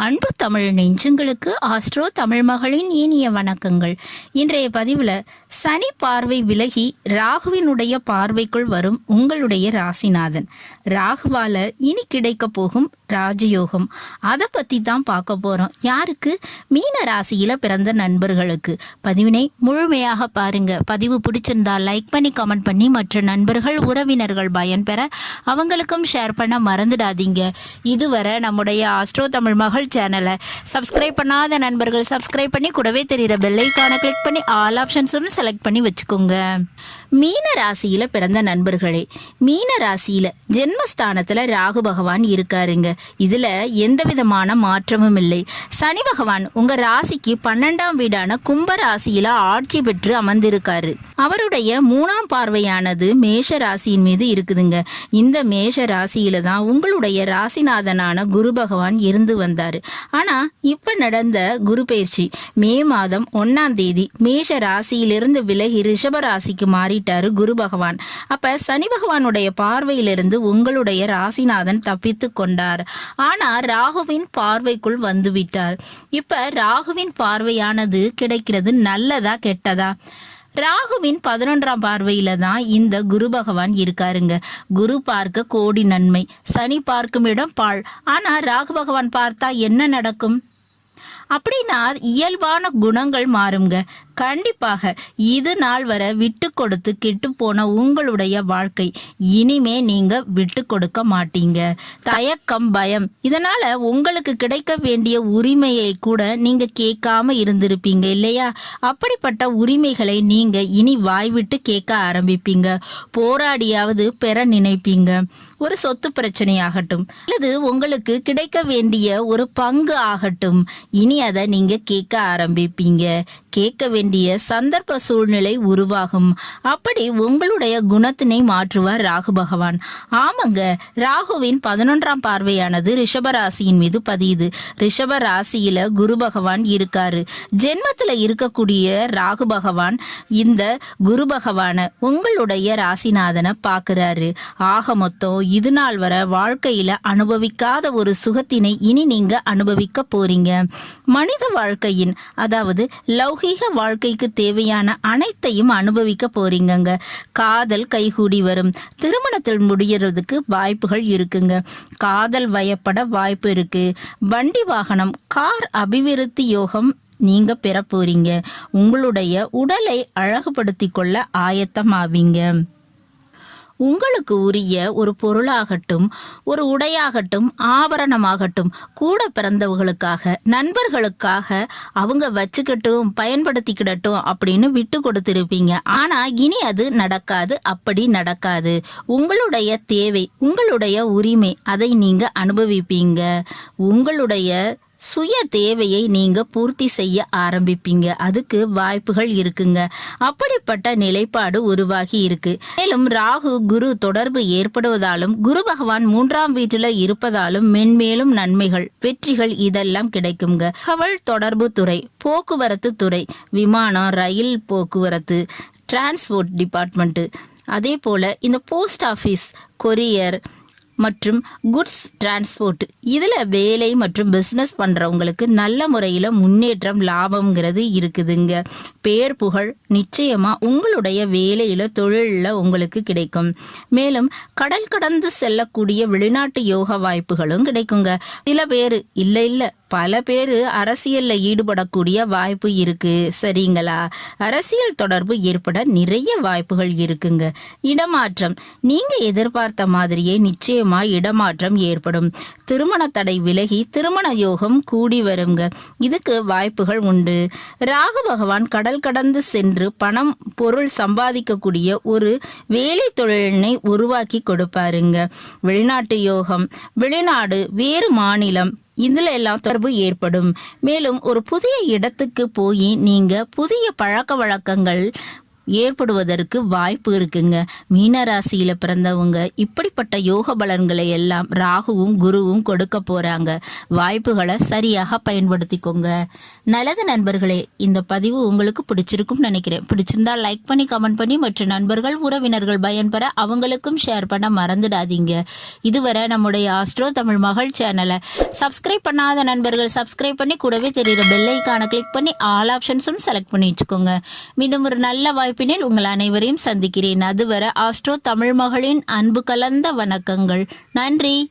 அன்பு தமிழ் நெஞ்சங்களுக்கு ஆஸ்ட்ரோ தமிழ் மகளின் இனிய வணக்கங்கள். இன்றைய பதிவில் சனி பார்வை விலகி ராகுவினுடைய பார்வைக்குள் வரும் உங்களுடைய ராசிநாதன் ராகுவால இனி கிடைக்க போகும் ராஜயோகம், அதை பற்றி தான் பார்க்க போகிறோம். யாருக்கு? மீன ராசியில் பிறந்த நண்பர்களுக்கு. பதிவினை முழுமையாக பாருங்க. பதிவு பிடிச்சிருந்தா லைக் பண்ணி கமெண்ட் பண்ணி மற்ற நண்பர்கள் உறவினர்கள் பயன்பெற அவங்களுக்கும் ஷேர் பண்ண மறந்துடாதீங்க. இதுவரை நம்முடைய ஆஸ்ட்ரோ தமிழ் மகள் சேனலை சப்ஸ்கிரைப் பண்ணாத நண்பர்கள் சப்ஸ்கிரைப் பண்ணி கூடவே தெரிகிற பெல் ஐகானை கிளிக் பண்ணி ஆல் ஆப்ஷன்ஸும் செலக்ட் பண்ணி வச்சுக்கோங்க. மீன ராசியில பிறந்த நண்பர்களே, மீன ராசியில ஜென்மஸ்தானத்துல ராகு பகவான் இருக்காருங்க. இதுல எந்த விதமான மாற்றமும் இல்லை. சனி பகவான் உங்க ராசிக்கு 12ஆம் வீடான கும்ப ராசியில ஆட்சி பெற்று அமர்ந்திருக்காரு. அவருடைய 3ஆம் பார்வையானது மேஷ ராசியின் மீது இருக்குதுங்க. இந்த மேஷ ராசியில தான் உங்களுடைய ராசிநாதனான குரு பகவான் இருந்து வந்தாரு. ஆனா இப்ப நடந்த குரு பயிற்சி மே மாதம் 1ஆம் தேதி மேஷ ராசியிலிருந்து விலகி ரிஷப ராசிக்கு மாறிட்டாரு குரு பகவான். அப்ப சனி பகவானுடைய பார்வையிலிருந்து உங்களுடைய ராசிநாதன் தப்பித்து கொண்டார். ஆனா ராகுவின் பார்வைக்குள் வந்து விட்டார். இப்ப ராகுவின் பார்வையானது கிடைக்கிறது நல்லதா கெட்டதா? ராகுவின் 11ஆம் பார்வையில தான் இந்த குரு பகவான் இருக்காருங்க. குரு பார்க்க கோடி நன்மை, சனி பார்க்கும் இடம் பாழ். ஆனா ராகு பகவான் பார்த்தா என்ன நடக்கும்? அப்படின்னா இயல்பான குணங்கள் மாறுங்க. கண்டிப்பாக இது நாள் வரை விட்டு கொடுத்து கெட்டு போன உங்களுடைய வாழ்க்கை இனிமே நீங்க விட்டு கொடுக்க மாட்டீங்க. தயக்கம், பயம், இதனால உங்களுக்கு கிடைக்க வேண்டிய உரிமையை கூட நீங்க கேட்காம இருந்திருப்பீங்க இல்லையா? அப்படிப்பட்ட உரிமைகளை நீங்க இனி வாய்விட்டு கேட்க ஆரம்பிப்பீங்க. போராடியாவது பெற நினைப்பீங்க. ஒரு சொத்து பிரச்சனை ஆகட்டும் அல்லது உங்களுக்கு கிடைக்க வேண்டிய ஒரு பங்கு ஆகட்டும், இனி அதை நீங்க கேட்க ஆரம்பிப்பீங்க. கேட்க வேண்டிய சந்தர்ப்ப சூழ்நிலை உருவாகும். அப்படி உங்களுடைய குணத்தினை மாற்றுவார் ராகு பகவான். ஆமாங்க, ராகுவின் 11ஆம் பார்வையானது ரிஷபராசியின் மீது பதியுது. ரிஷப ராசியில குரு பகவான் இருக்காரு. ஜென்மத்துல இருக்கக்கூடிய ராகு பகவான் இந்த குரு பகவான உங்களுடைய ராசிநாதனை பாக்குறாரு. ஆக மொத்தம் இது நாள் வரை வாழ்க்கையில அனுபவிக்காத ஒரு சுகத்தினை இனி நீங்க அனுபவிக்க போறீங்க. மனித வாழ்க்கையின், அதாவது லௌகீக வாழ்க்கைக்கு தேவையான அனைத்தையும் அனுபவிக்க போறீங்க. காதல் கைகூடி வரும். திருமணத்தில் முடியறதுக்கு வாய்ப்புகள் இருக்குங்க. காதல் வயப்பட வாய்ப்பு இருக்கு. வண்டி வாகனம், கார் அபிவிருத்தி யோகம் நீங்க பெற போறீங்க. உங்களுடைய உடலை அழகுபடுத்தி கொள்ள ஆயத்தமாவீங்க. உங்களுக்கு உரிய ஒரு பொருளாகட்டும், ஒரு உடையாகட்டும், ஆபரணமாகட்டும் கூட பிறந்தவர்களுக்காக, நண்பர்களுக்காக அவங்க வச்சுக்கட்டும், பயன்படுத்திக்கிடட்டும் அப்படின்னு விட்டு கொடுத்திருப்பீங்க. ஆனா இனி அது நடக்காது. அப்படி நடக்காது. உங்களுடைய தேவை, உங்களுடைய உரிமை, அதை நீங்க அனுபவிப்பீங்க. உங்களுடைய சுய தேவையை நீங்க பூர்த்தி செய்ய ஆரம்பிப்பீங்க. அதுக்கு வாய்ப்புகள் இருக்குங்க. அப்படிப்பட்ட நிலைப்பாடு உருவாகி இருக்கு. மேலும் ராகு குரு தொடர்பு ஏற்படுவதாலும் குரு பகவான் 3ஆம் வீட்டுல இருப்பதாலும் மென்மேலும் நன்மைகள், வெற்றிகள் இதெல்லாம் கிடைக்குங்க. தகவல் தொடர்பு துறை, போக்குவரத்து துறை, விமானம், ரயில் போக்குவரத்து, டிரான்ஸ்போர்ட் டிபார்ட்மெண்ட், அதே போல இந்த போஸ்ட் ஆஃபீஸ், கொரியர் மற்றும் குட்ஸ் டிரான்ஸ்போர்ட், இதில் வேலை மற்றும் பிஸ்னஸ் பண்ணுறவங்களுக்கு நல்ல முறையில் முன்னேற்றம், லாபம்ங்கிறது இருக்குதுங்க. பேர் புகழ் நிச்சயமாக உங்களுடைய வேலையில், தொழிலில் உங்களுக்கு கிடைக்கும். மேலும் கடல் கடந்து செல்லக்கூடிய வெளிநாட்டு யோக வாய்ப்புகளும் கிடைக்குங்க. சில பேர் இல்லை பல பேர் அரசியலில் ஈடுபடக்கூடிய வாய்ப்பு இருக்கு. சரிங்களா? அரசியல் தொடர்பு ஏற்பட நிறைய வாய்ப்புகள் இருக்குங்க. இடமாற்றம், நீங்க எதிர்பார்த்த மாதிரியே நிச்சயமா இடமாற்றம் ஏற்படும். திருமண தடை விலகி திருமண யோகம் கூடி வருங்க. இதுக்கு வாய்ப்புகள் உண்டு. ராகு பகவான் கடல் கடந்து சென்று பணம், பொருள் சம்பாதிக்கக்கூடிய ஒரு வேலை தொழிலினை உருவாக்கி கொடுப்பாருங்க. வெளிநாட்டு யோகம், வெளிநாடு, வேறு மாநிலம், இதுல எல்லாம் தொடர்பு ஏற்படும். மேலும் ஒரு புதிய இடத்துக்கு போய் நீங்க புதிய பழக்க வழக்கங்கள், ஏற்படுவதற்கு வாய்ப்பு இருக்குங்க. மீன ராசியில பிறந்தவங்க இப்படிப்பட்ட யோக பலன்களை எல்லாம் ராகுவும் குருவும் கொடுக்க போறாங்க. வாய்ப்புகளை சரியாக பயன்படுத்திக்கோங்க. நல்லது நண்பர்களே, இந்த பதிவு உங்களுக்கு பிடிச்சிருக்கும் நினைக்கிறேன். பிடிச்சிருந்தா லைக் பண்ணி கமெண்ட் பண்ணி மற்ற நண்பர்கள் உறவினர்கள் பயன்பெற அவங்களுக்கும் ஷேர் பண்ண மறந்துடாதீங்க. இதுவரை நம்முடைய ஆஸ்ட்ரோ தமிழ் மகள் சேனலை சப்ஸ்கிரைப் பண்ணாத நண்பர்கள் சப்ஸ்கிரைப் பண்ணி கூடவே தெரியுற பெல் ஐகானை கிளிக் பண்ணி ஆல் ஆப்ஷன்ஸும் செலக்ட் பண்ணி வச்சுக்கோங்க. மீண்டும் ஒரு நல்ல வாய்ப்பினில் உங்கள் அனைவரையும் சந்திக்கிறேன். அதுவரை ஆஸ்ட்ரோ தமிழ் மகளின் அன்பு கலந்த வணக்கங்கள். நன்றி.